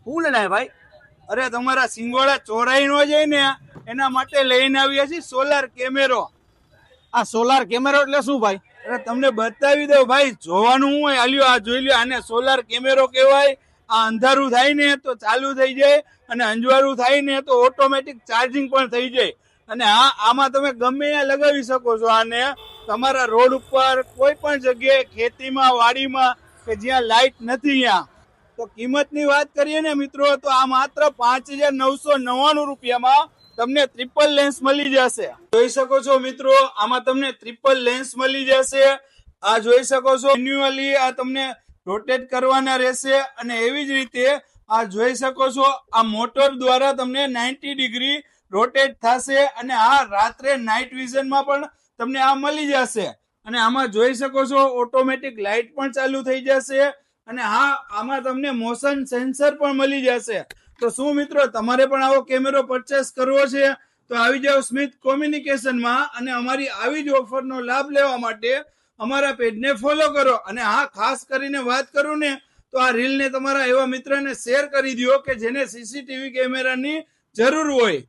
શું લેનાય ભાઈ? અરે તમારા સિંગોડા ચોરાઈ નો જાય ને એના માટે લઈને આવ્યા છીએ સોલાર કેમેરો. આ સોલાર કેમેરો એટલે શું ભાઈ? અરે તમને બતાવી દઉં ભાઈ, જોવાનું હું હોય હાલ્યો આ જોઈ લ્યો. આને સોલાર કેમેરો કહેવાય. આ અંધારું થાય ને તો ચાલુ થઈ જાય અને અંજવાળું થાય ને તો ઓટોમેટિક ચાર્જિંગ પણ થઈ જાય. અને હા, આમાં તમે ગમે ત્યાં લગાવી શકો છો. આને તમારા રોડ ઉપર કોઈ પણ જગ્યાએ, ખેતીમાં, વાડીમાં કે જ્યાં લાઇટ નથી ત્યાં. તો કિંમતની વાત કરીએ ને મિત્રો, તો આ માત્ર 5,999 રૂપિયામાં તમને ટ્રિપલ લેન્સ મળી જશે. જોઈ શકો છો મિત્રો, આમાં તમને ટ્રિપલ લેન્સ મળી જશે. આ જોઈ શકો છો, મેન્યુઅલી આ તમને રોટેટ કરવાના રહેશે. અને એવી જ રીતે આ જોઈ શકો છો, આ મોટર દ્વારા તમને 90 ડિગ્રી રોટેટ થશે. અને આ રાત્રે નાઇટ વિઝનમાં પણ તમને આ મળી જશે. અને આમાં જોઈ શકો છો, ઓટોમેટિક લાઇટ પણ ચાલુ થઈ જશે. અને હા, આમાં તમને મોશન સેન્સર પણ મળી જશે. તો શું મિત્રો, તમારે પણ આવો કેમેરો પરચેસ કરવો છે તો આવી જાઓ સ્મિથ કોમ્યુનિકેશનમાં. અને અમારી આવી જ ઓફરનો લાભ લેવા માટે અમારા પેજને ફોલો કરો. અને હા, ખાસ કરીને વાત કરું ને તો આ રીલને તમારા એવા મિત્રને શેર કરી દો કે જેને સીસીટીવી કેમેરાની જરૂર હોય.